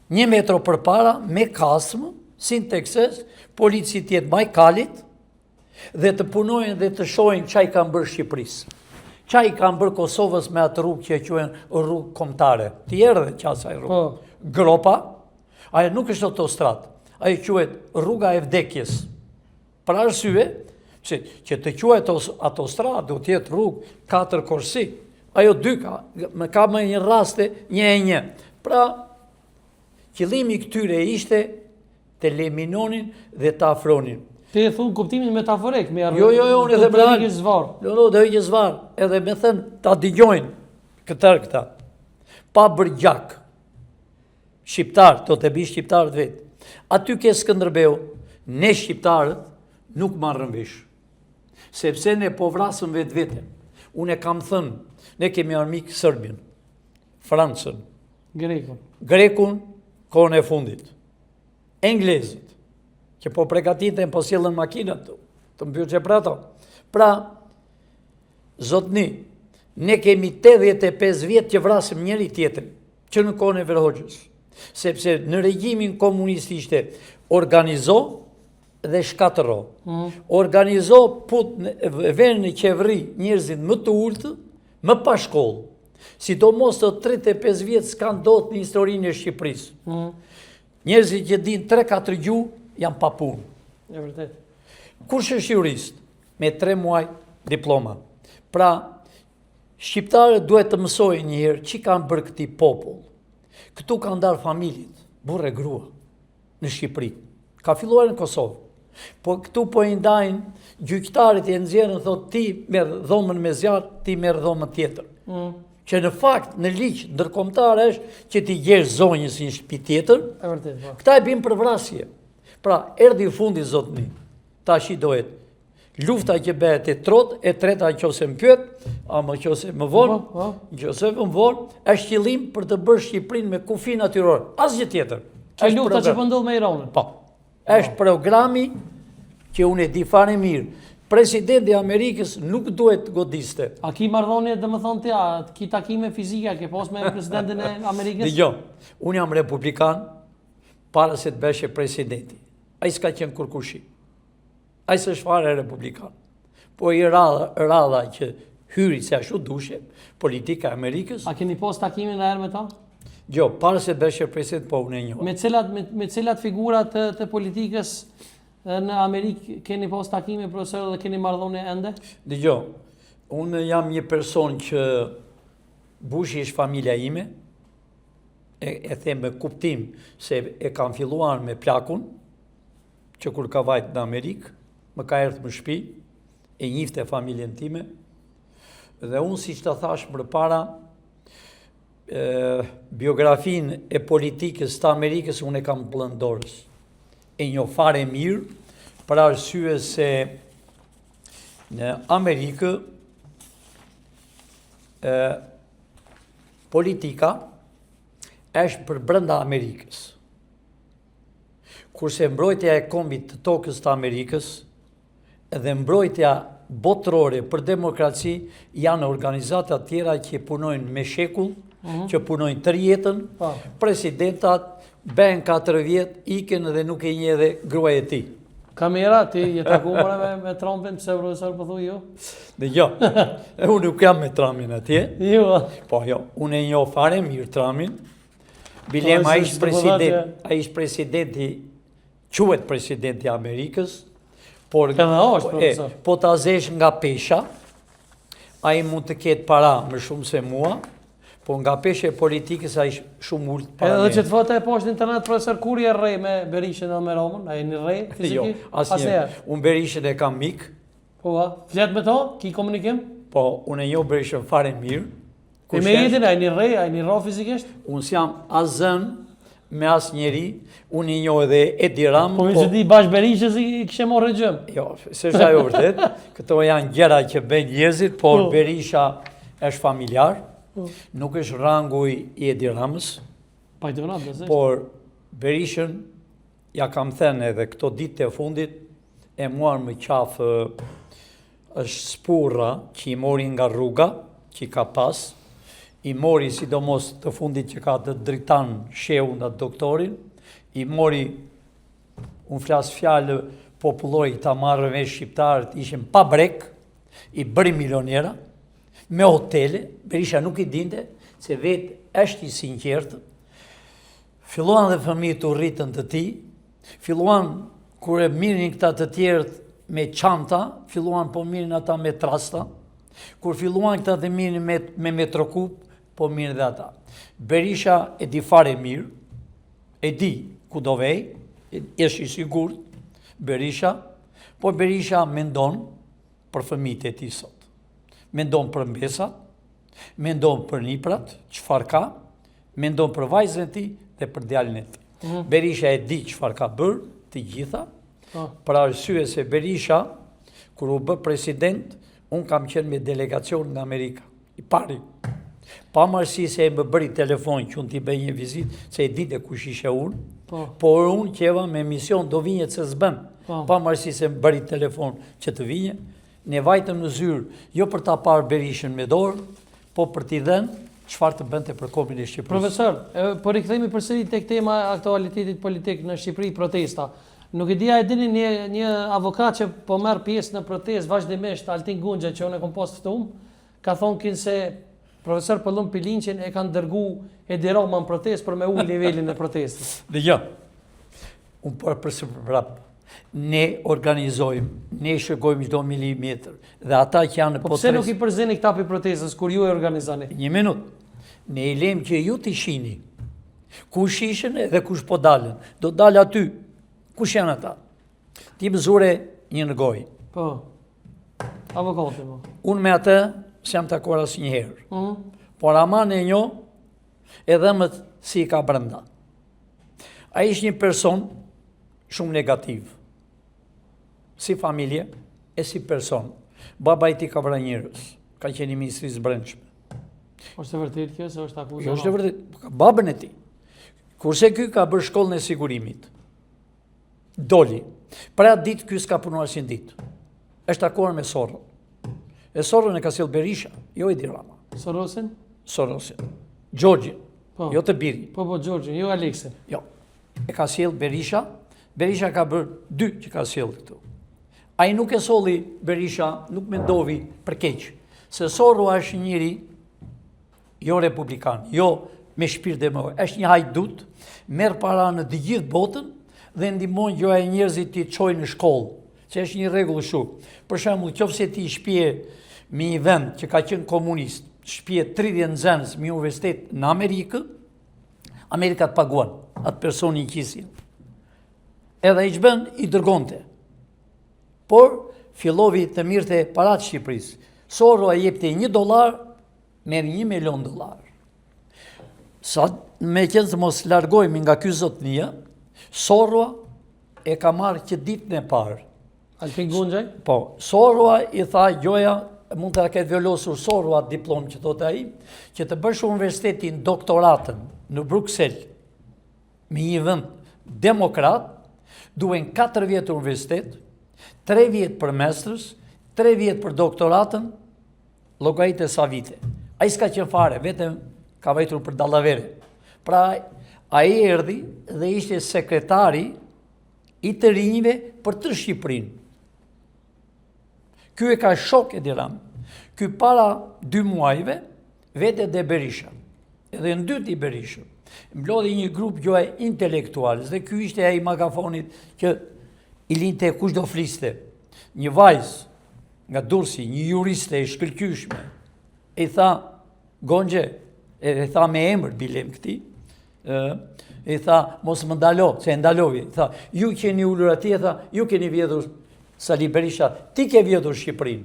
1 metro për para, me kasmë, si në Texas, polici tjetë maj kalit, dhe të punojnë dhe të shojnë qaj kanë bërë Shqipërisë. Qaj kanë bërë Kosovës me atë rrugë që e quen rrugë kombëtare. Të jere dhe qasaj rrugë. Gropa, ajo nuk është autostrat, ajo quet rruga e vdekjes. Për arsye, që të quet autostrat, do tjetë rrugë 4 korsi, ajo 2 ka më një raste 1-1. Pra, qëllimi këtyre ishte të eliminonin dhe të afronin. Te e thunë kuptimin metaforik, me arru... Jo, unë edhe dhe heqje zvarë. Jo, dhe heqje zvarë, edhe me thënë ta digjojnë këta. Pa bërgjak, shqiptar, do të bi shqiptarët vetë. Aty ke Skënderbeu, ne shqiptarët nuk marrën vesh. Sepse ne po vrasëm vetë vete. Unë e kam thënë, ne kemi armik Sërbin, Francën, Grekun, kohën e fundit, Englezit, që po pregatitën po sjellën makinat të mbyllë për ato. Pra, zotni, ne kemi 85 vjetë që vrasëm njëri tjetrin, që në kohën e Verhoxhës, sepse në regjimin komunist ishte organizo dhe shkatëro. Organizo put venë në qeveri njerëzit më të ultë, më pa shkollë. Sidomos të 35 vjetë s'kanë dot në historinë e Shqipërisë. Njerëzit që din 3-4 gjuhë janë pa punë. E vërtet. Kush është jurist? Me 3 muaj diploma. Pra, shqiptarët duhet të mësojnë njëherë që kanë bërë këti popull. Këtu kanë ndarë familjet, burre grua, në Shqipëri. Ka filluar në Kosovë. Po këtu po i ndajnë gjyqtarët e nxjerrën, thotë ti merr dhomën me zjarr, ti merr dhomën tjetër. Që në fakt në ligj ndërkombëtar është që ti gjesh zonjës një shtëpi tjetër. E vërtet, po. Këta e bin për vrasje. Pra, erdhi fundi zotni. Tash i dohet lufta që bëhet e trot, e treta nëse më pyet, ama nëse më vonë, nëse më vonë, është qëllim për të bërë Shqipërinë me kufi natyror, asgjë tjetër. Që lufta që po ndodh me Iranin. Po. Është programi që unë e di fare mirë. Presidenti i Amerikës nuk duhet të godiste. A ki marrëdhënie, domethënë ti, ki takime fizike, ke pas me presidentin e Amerikës? Dgjoj, unë jam republikan para se të beshe presidenti. Ai s'ka qenë kurkushi. Ai s'është fare republikan. Po i radha që hyri se ashtu dushe, politika e Amerikës. A keni pas takimin e herë me ta? Jo, para se të beshe president, po unë e njoh. Me cilat figurat të politikës në Amerikë keni pas takime, profesor, dhe keni marrëdhënie ende? Dgjoj, unë jam një person që Bushi është familja ime, e them me kuptim se e kam filluar me plakun, që kur ka vajt në Amerikë, më ka erdhë më shtëpi, e njifte familjen time, dhe unë si që të thash më para, biografin e politikës të Amerikës unë e kam blëndorës. E një fare mirë, për arsye se në Amerikë, politika është për brenda Amerikës. Kurse mbrojtja e kombit të tokës të Amerikës edhe mbrojtja botërore për demokraci janë organizatat tjera që punojnë me shekull, që punojnë të rjetën, presidentat ben 4 vjetë, iken dhe nuk e një dhe gruaja e tij. Kamera, ti je takuar me Trumpin, pse profesor po thuaj jo? Dhe jo, unë nuk jam me Trumpin atje. Jo. Po jo, unë e njoh fare mirë Trumpin. Bilem ai ishte presidenti, quhet presidenti i Amerikës, por po ta zesh nga pesha, ai mund të ketë para më shumë se mua, po nga pesha e politikës ai shumë ulët para. Edhe që të foto e poshtë në internet profesor kur je rre me Berishën dhe me Romën, ai në rre fizikisht? Jo, asnjëherë. Unë Berishën e kam mik. Po, flet me to, ki komunikim? Po, unë e njoh Berishën fare mirë. E me jetin, ai në rre fizikisht? Unë s'jam asën me asë njeri, unë i njoh edhe Edi Ramën. Po mi që di bash Berishës i kështë morë gjëm? Jo, se është ajo vërtet, këto janë gjëra që bëjnë njerëzit, por Berisha është familjar, nuk është rangu i Edi Ramës, por Berishën, ja kam thënë edhe këto ditë e fundit, e muar më qafë është spurra që i mori nga rruga, që i ka pas, i mori sidomos të fundit që ka të dritan sheu nga doktorin, i mori, unë flasë fjallë popullori të marrë me shqiptarët, ishin pa brek, i bëri milionera, me hotele, Berisha nuk i dinte, se vetë është i sinqertë, filluan dhe fëmijët të rritën të ti, filluan kur e mirin këta të tjerët me çanta, filluan po mirin ata me trasta, kur filluan këta të mirin me metrokup, po mirë dhe ata. Berisha e di fare mirë, e di ku do vej, është i sigurt, Berisha, po Berisha mendon për fëmijët e tij sot. Mendon për mbesat, mendon për niprat, çfarë ka, mendon për vajzën e tij dhe për djalin e tij. Berisha e di çfarë ka bërë të gjitha, për arsye se Berisha, kur u bë president, unë kam qenë me delegacion nga Amerika, i pari. Pa marësi se e më bëri telefon që unë t'i bëj një vizit, se e dite kush ishe unë, por unë qeva me mision do vinje që s'bëm. Pa marësi se më bëri telefon që të vinje, ne vajtëm në zyrë, jo për ta parë Berishën me dorë, po për t'i dhenë, çfarë të bënte për kombin e Shqipërisë. Profesor, po rikthehemi përsëri tek tema e aktualitetit politik në Shqipëri, protesta. Nuk e dija e dini një avokat që po merr pjesë në protestë vazhdimisht, Altin Gunxha, që unë e kam pas ftuar, ka thonë se profesor Pëllum Pilinqin e kanë dërgu Edi Rama në protestë për me ullë nivelin e protestës. Dhe jo, unë përse prapë, ne organizojmë, ne shërgojmë çdo milimetër, dhe ata që janë në po pse nuk i përzeni këta për protestës, kur ju e organizani? Një minut, ne i lem që ju t'i shini, kush ishin dhe kush po dalën, do dalë aty, kush janë ata? Ti mëzure një në gojë. Po, avokati mo. Unë me atë, se jam takuar asë njëherë. Por aman e njo, edhe më si ka brenda. A ishë një person shumë negativ. Si familje, e si person. Baba i ti ka vra njërës. Ka qeni ministrisë brendshme. është e vërtet kjo, se është akuzë? Jo, është e vërtet. Babën e ti. Kurse ky ka bërë shkollën e sigurimit. Doli. Pra ditë ky s'ka punuar si në ditë. është takuar me Sorën. E Sorën e ka sjell Berisha, jo Edi Rama. Sorosin? Sorosin. Gjorgjin, jo të biri. Po, Gjorgjin, jo Aleksin. Jo. E ka sjell Berisha, Berisha ka bërë 2 që ka sjell këtu. Ai nuk e solli Berisha, nuk mendovi për keq. Se Soru është njëri jo republikan, jo me shpirt demokratik, është një hajdut, merr para në të gjithë botën dhe ndihmon gjoja e njerëzit të çojnë në shkollë, që është një rregull shumë. Për shembull, nëse ti shpje me një vend që ka qenë komunist, shpje 30 nxënës me universitet në Amerikë, Amerika të paguan atë personi i qisjen. edhe i çbën i dërgonte. Por fillovi të mirte paratë Shqipërisë. Soro e jepte $1, merr $1 milion. Sa me qenë se mos largohemi nga ky zotnia, Sorua e ka marrë që ditën e parë. Alpin Gunxhaj? Po, Sorua i tha Gjoja, mund të ketë violosur Sorua diplom që thotë ai, që të bësh universitetin doktoratën në Bruxelles me një vend demokrat, duhen 4 vjetë universitet, 3 vjetë për mestrës, 3 vjetë për doktoratën, llogaritë sa vite. Ai s'ka qenë fare, vetëm ka vajtur për dallavere. Pra, ai erdhi dhe ishte sekretari i të rinjve për të Shqipërinë. Ky e ka shok Edi Rama. Ky para 2 muajve, vete dhe Berisha. Edhe në dytë i Berisha. Mblodhi një grup gjoja intelektualës dhe ky ishte ai magafonit që i linte kush do fliste. Një vajzë nga Durrësi, një juriste e shkëlqyeshme, i tha Gonxhe, e tha me emër bilem këtij, i tha mos më ndalo, se e ndalovi. I tha ju keni ulur atje, tha ju keni vjedhur Sali Berisha, ti ke vjedhur Shqipërinë.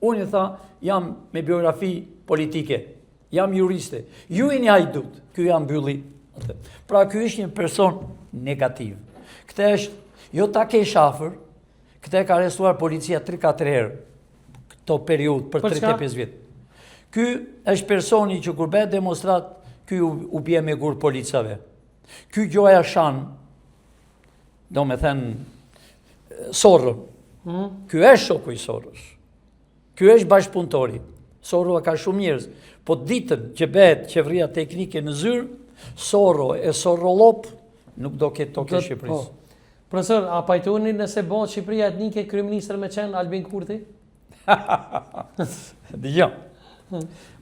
Unë i tha jam me biografi politike, jam juriste, ju jeni hajdut, ky jam mbylli. Pra ky është një person negativ. Këtë është jo ta kesh afër, këtë e ka arrestuar policia 3-4 herë këto periudhë për 35 vjet. Ky është personi që kur bëhet demonstrat, ky u bie me gur policave. Ky Gjoja shan, do me thënë Sorrën. Ky është shoku i Sorrës. Ky është bashkëpunëtori. Sorro ka shumë njerëz, po ditën që bëhet qeveria teknike në zyrë, Sorro e Sorrollop nuk do ketë tokë Shqipërisë. Profesor, a pajtoni nëse bëhet Shqipëria etnike kryeministër me qenë Albin Kurti? Dgjoj.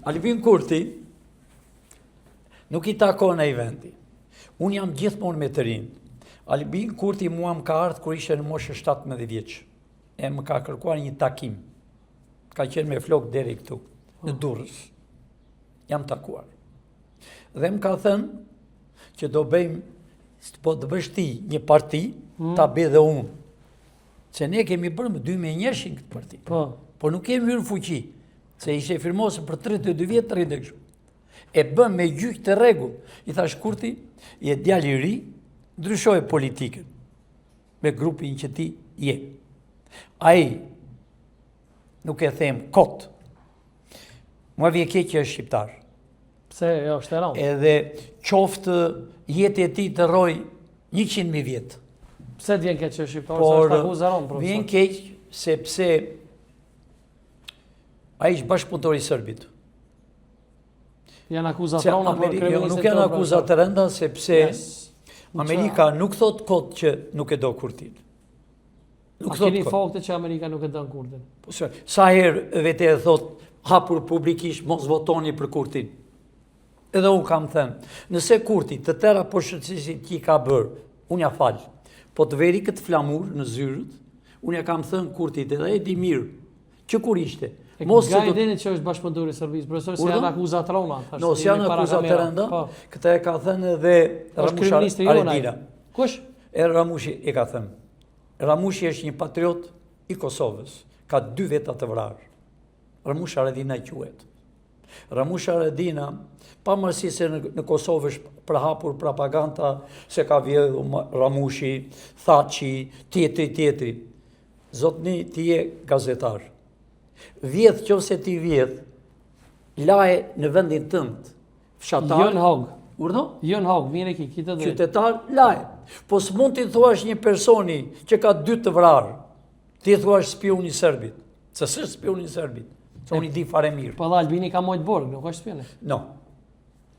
Albin Kurti nuk i takon ai vendi. Unë jam gjithmonë me të rinë. Albin Kurti mua më ka ardhur kur ishte në moshë 17 vjeç. E më ka kërkuar një takim. Ka qenë me flok deri këtu, në Durrës. Jam takuar. Dhe më ka thënë që do bëjmë, po të bësh ti një parti, ta bëj dhe unë. Se ne kemi bërë me 2-1 këtë parti. Por nuk kemi hyrë fuqi, se ishte firmosur për 32 vjet të rritë kështu. E bën me gjyq të rregull. I thash Kurti, je djalë i ri, ndryshoj politikën me grupin që ti je. Ai nuk e them kot. Mua vje keq që është shqiptar. Pse jo, është e rëndë. Edhe qoftë jetë e tij të rroj 100.000 vjet. Pse të vjen keq që është shqiptar? Por vjen keq sepse ai është bashkëpunëtor i Serbit. Janë akuzat rënda për kryeministin. Nuk janë akuzat të rënda sepse Amerika nuk thot kot që nuk e do Kurtin. A keni fakte që Amerika nuk e do Kurtin? Sa herë vete e thot hapur publikisht mos votoni për Kurtin. Edhe unë kam thënë, nëse Kurti të tëra përshëndetësit që i ka bërë, unë ja falë, po të veri këtë flamur në zyrët, unë ja kam thënë Kurtit edhe e di mirë, që kur ishte. Nga i deni që është bashkëpunëtor i Serbisë, profesor, se janë akuzat rënda. No, se janë akuzat rënda, këta e ka thënë edhe Ramush Haradina. Kush? Ramushi e ka thënë. Ramushi është një patriot i Kosovës, ka 2 veta të vrarë. Ramush Haradina quhet. Ramush Haradina, pavarësisht se në Kosovë është përhapur propaganda se ka vjedhur Ramushi, Thaçi, tjetri. Zotni, ti je gazetar. Vjedh qofse ti vjedh, laje në vendin tënd. Fshatar. Jön Haug. Urdo? Jön Haug, mire ki, kitë dhe. Qytetar, laje. Po s'mund t'i thuash një personi që ka 2 të vrarë, ti thuash spioni i Serbit. Se s'është spioni i Serbit. Se unë i di fare mirë. Po dhe Albini ka mojtë borg, nuk është spioni? No.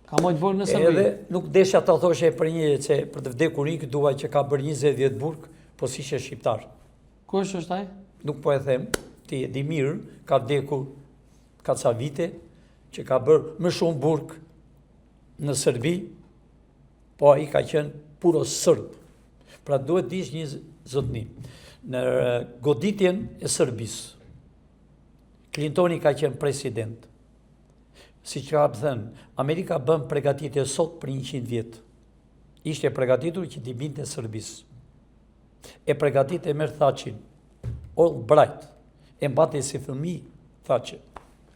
Ka mojtë borg në Serbi? Edhe nuk desha ta thoshe për një që për të vdekur ikë duaj që ka bërë 20 vjet burg, po si që shqiptar. Kush është ai? Nuk po e them, ti e di mirë, ka vdekur ka ca vite, që ka bërë më shumë burg në Serbi, po ai ka qenë puro sërb. Pra duhet dish një zotni. Në goditjen e Serbisë, Clintoni ka qenë president. Si që ka thënë, Amerika bën pregatitje sot për 100 vjet. Ishte pregatitur që t'i binte Serbisë. e pregatit e merë Thaqin, Albright, e mbati si fëmijë Thaqin.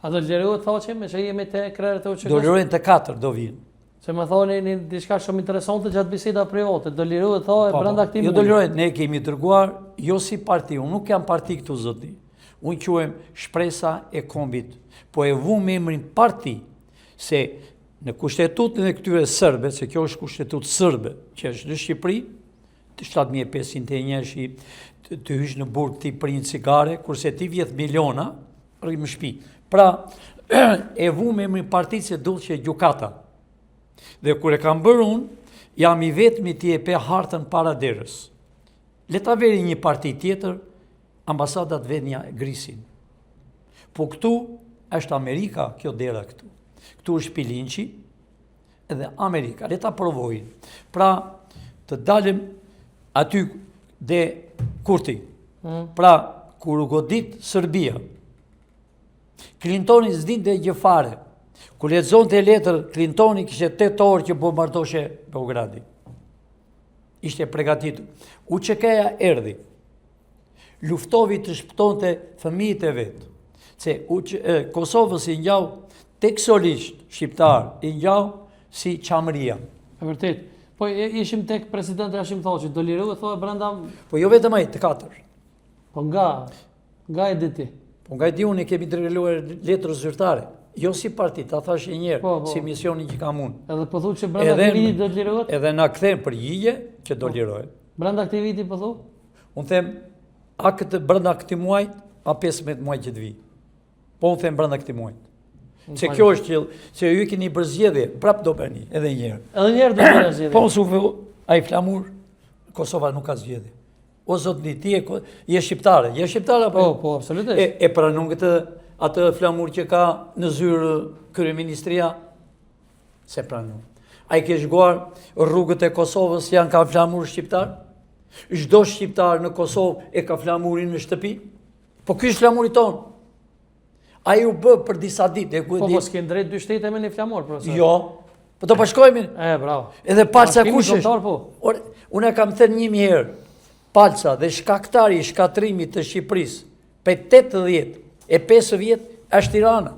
A do lirohet Thaqi me që jemi te krerët e UÇK-s? Do lirohen të 4 do vinë. Se më thoni një diçka shumë interesante gjatë biseda private, do lirohet thonë brenda këtij Jo muaji. do lirohet, ne kemi dërguar jo si parti, unë nuk jam parti këtu zotni. Unë quhem Shpresa e Kombit, po e vu me emrin parti, se në kushtetutën e këtyre sërbe, se kjo është kushtetut sërbe, që është në Shqipëri, 7501 të hysh në burg ti për një cigare, kurse ti vjedh miliona, rrim në shtëpi. Pra, e vu me emrin parti se dulce gjukata. Dhe kur e kam bërë unë, jam i vetmi ti e pe hartën para derës. Le ta veri një parti tjetër, ambasadat venja grisin. Po këtu është Amerika, kjo dera këtu. Këtu është Pilinçi edhe Amerika. Le ta provojnë. Pra, të dalim aty dhe Kurti. Pra, kur u godit Serbia, Clintoni s'din dhe gjë fare. Kur lexonte letër, Clintoni kishte 8 orë që bombardoshe Beogradi. Ishte pregatitur. UÇK-ja erdhi. Luftovi të shpëtonte fëmijët e vet. Se Kosovës i ngjau teksolisht shqiptar, i ngjau si qamëria. E vërtet. Po ishim tek presidenti Hashim Thaçi, do lirohet thonë brenda. Po jo vetëm ai, të 4. Po nga e diti. Po nga e di unë kemi dërguar letër zyrtare. Jo si parti, ta thash e njerë, si misionin që kam unë. Edhe po thu që brenda këtij viti do të lirohet? Edhe na kthen përgjigje që do lirohet. Brenda këtij viti po thu? Unë them, a këtë brenda këtij muajit, a 15 muaj që të vi. Po unë them brenda këtij muajit. Se kjo është që, se ju keni bërë zgjedhje, prap do bëni, edhe njerë. Edhe njerë do bëni zgjedhje. Po su ai flamur, Kosova nuk ka zgjedhje. O zotni, ti je shqiptare, apo? Po, absolutisht. E pranon atë flamur që ka në zyrë kryeministria, se pranon. Ai ke shkuar rrugët e Kosovës janë ka flamur shqiptar? Çdo shqiptar në Kosovë e ka flamurin në shtëpi? Po ky është flamuri tonë. Ai u bë për disa ditë. Po s'ke drejt 2 shtete me një flamur, profesor. Jo. Po do bashkohemi. Bravo. Edhe Palca kush është? Po. Unë kam thënë 1000 herë. Palca dhe shkaktari i shkatrimit të Shqipërisë, pe 80 e 5 vjet është Tirana.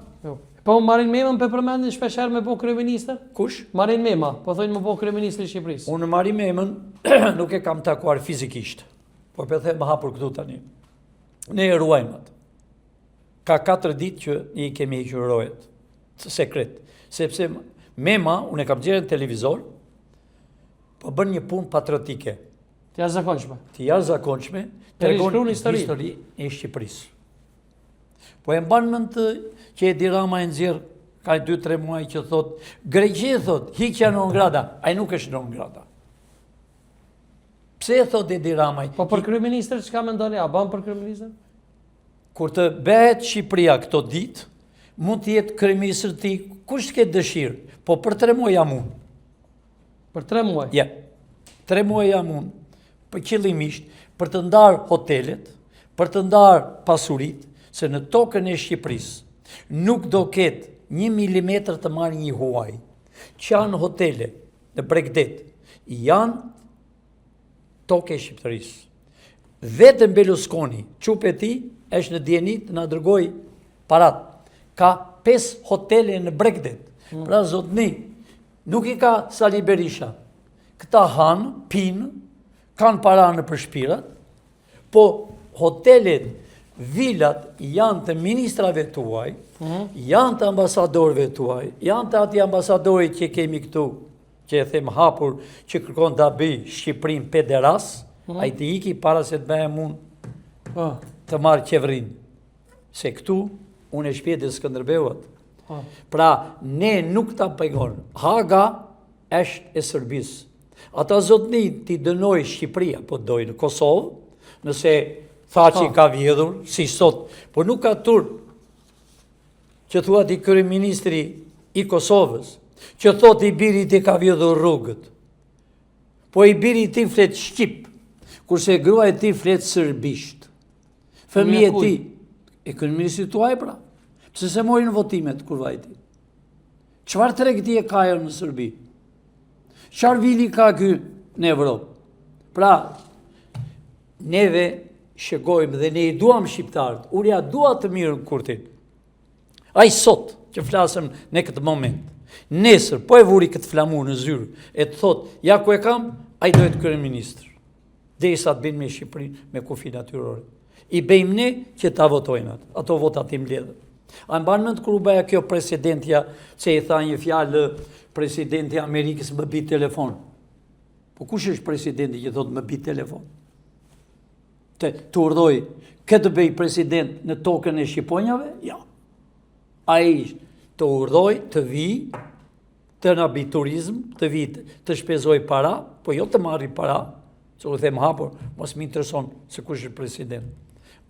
Po Marin Memën për përmendin shpeshherë me po kryeministër? Kush? Marin Mema, po thonë më po kryeministri i Shqipërisë. Unë Marin Memën nuk e kam takuar fizikisht. Po për them hapur këtu tani. Ne e ruajmë atë. Ka 4 ditë që ne i kemi hequr rojet. Sekret. Sepse Mema, unë e kam gjerë në televizor, po bën një punë patriotike. Të jashtëzakonshme. Të jashtëzakonshme, tregon histori e Shqipërisë. Po e mban mend që Edi Rama e nxjerr ka 2-3 muaj që thot, Greqia thot, hiqja non grata, ai nuk është non grata. Pse e thot Edi Rama? Po për kryeministër çka mendoni? A bën për kryeministër? Kur të bëhet Shqipëria këto ditë, mund të jetë kryeministër ti, kush ke dëshirë? Po për 3 muaj jam unë. Për 3 muaj? Ja, 3 muaj jam unë. Për qëllimisht, për të ndarë hotelet, për të ndarë pasurit, se në tokën e Shqipërisë nuk do ketë 1 milimetër të marrë një huaj. Që janë hotele në Bregdet, janë tokë e Shqipërisë. Vetëm Berlusconi, qupe ti, është në Djenit në dërgoj parat. Ka 5 hotele në Bregdet. Pra zotni, nuk i ka Sali Berisha. Këta hanë, pinë, kanë para në përshpirat, po hotelet, vilat janë të ministrave tuaj, janë të ambasadorëve tuaj, janë të ati ambasadorit që kemi këtu, që e them hapur, që kërkon të bëj Shqipërinë pederas, a i të iki para se të bëhem unë të marrë qevrin. Se këtu, unë e shpjeti Skënderbeut. Pra, ne nuk ta pegon. Haga është e Sërbisë. Ata zotni ti dënoj Shqipëria, po dojnë Kosovë, nëse Thaçi ka vjedhur, si sot, po nuk ka tur që thua ti kryeministri i Kosovës, që thot i biri ti ka vjedhur rrugët. Po i biri ti flet shqip, kurse gruaja ti flet serbisht. Fëmijët ti, e kryeministri tuaj pra, pse se mojnë votimet kur vajti? Çfarë tregti e ka në Serbi? Çfarë vili ka ky në Evropë? Pra, neve shëgojmë dhe ne i duam shqiptarët, unë ja dua të mirën Kurtin. Ai sot që flasëm në këtë moment, nesër, po e vuri këtë flamur në zyrë, e të thot, ja ku e kam, ai dohet kryeministër. Dhe i sa të binë me Shqipërinë me kufi natyrore. I bejmë ne që ta votojnë ato votat i mbledhën. A mban mend kur u bëja kjo presidentja, që i tha një fjalë presidenti i Amerikës më bit telefon. Po kush është presidenti që thot më bit telefon? Të urdhoj këtë bëj president në tokën e Shqiponjave? Ja. Ai të urdhoj të vi, të na bëj turizm, të vi të shpenzoj para, po jo të marri para, që u them hapur, mos më intereson se kush është president.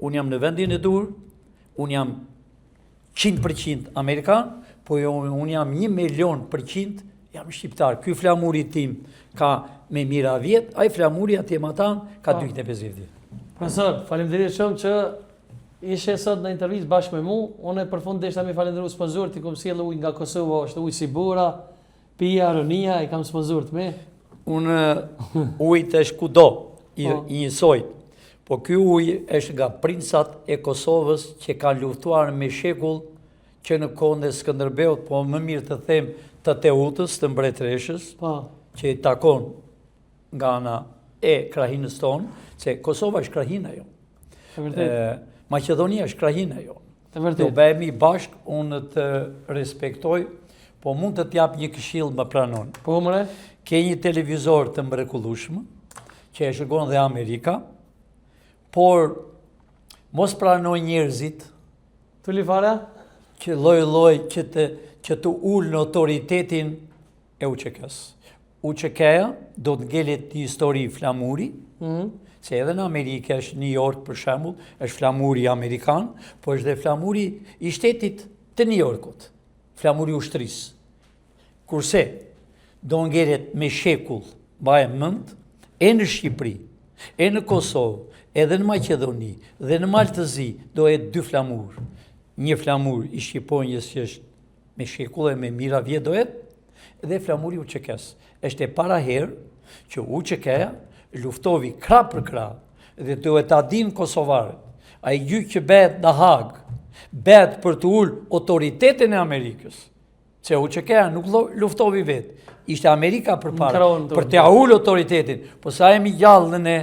Unë jam në vendin e dur, unë jam 100% Amerikan, po unë jam 1.000.000% jam shqiptar. Ky flamuri tim ka me mira vjet, ai flamuri atje matan ka 250 vjet. Profesor, faleminderit shumë që ishe sot në intervistë bashkë me mu. Unë për fund deshta me falenderu sponsorët, i kom sjellë ujë nga Kosova, është ujë si bura, pija, rënia, i kam sponsorët me. Unë ujë të shkudo, i njësoj, po ky ujë është nga princat e Kosovës që kanë luftuar me shekull që në kohën e Skënderbeut, po më mirë të them të Teutës, të mbretreshës, që i takon nga ana e krahinës tonë, se Kosova është krahina jo. Maqedonia është krahina jo. Do bëhemi bashkë, unë të respektoj, po mund të t'jap një këshill më pranon. Po mëre? Ke një televizor të mrekullueshëm, që e shërgon dhe Amerika, por mos pranoj njerëzit që lloj që të ulë në autoritetin e UÇK-s. UÇK-ja do të ngelet një histori flamuri, se edhe në Amerikë është New York për shembull, është flamuri amerikan, po është dhe flamuri i shtetit të New Yorkut, flamuri ushtrisë. Kurse do ngelet me shekull, baje mend, e në Shqipëri, e në Kosovë, edhe në Maqedoni, dhe në Maltëzi do e 2 flamur. Një flamur i Shqiponjës që është me shekull e me mira vjet do dhe flamuri UÇK-s. Është e para herë që UÇK-ja luftovi krah për krah dhe duhet ta dinë kosovarët. Ai gjyq që bëhet në Hag, bëhet për të ul autoritetin e Amerikës. Se UÇK-ja nuk luftovi vetë. Ishte Amerika përpara për të ul autoritetin. Po sa jemi gjallë ne,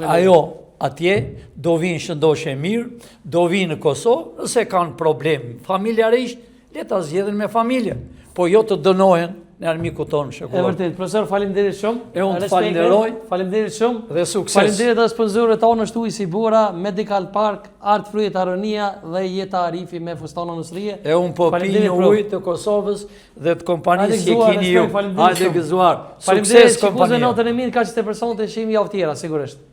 ajo atje do vinë shëndoshë mirë, do vinë në Kosovë, nëse kanë problem familjarisht, le ta zgjedhin me familje, po jo të dënohen në armiku tonë shekullor. E vërtet, profesor, faleminderit shumë. E unë të falenderoj. Faleminderit shumë. Dhe sukses. Faleminderit edhe sponsorët tonë është ujë si bura, Medical Park, Art Fruit Aronia dhe Jeta Arifi me fustana nësrije. E unë po pi një ujë të Kosovës dhe të kompanisë që keni ju. Hajde gëzuar. Sukses kompania. Faleminderit, shikuzë notën e mirë, ka që të personët e shimi javë tjera, sigurisht.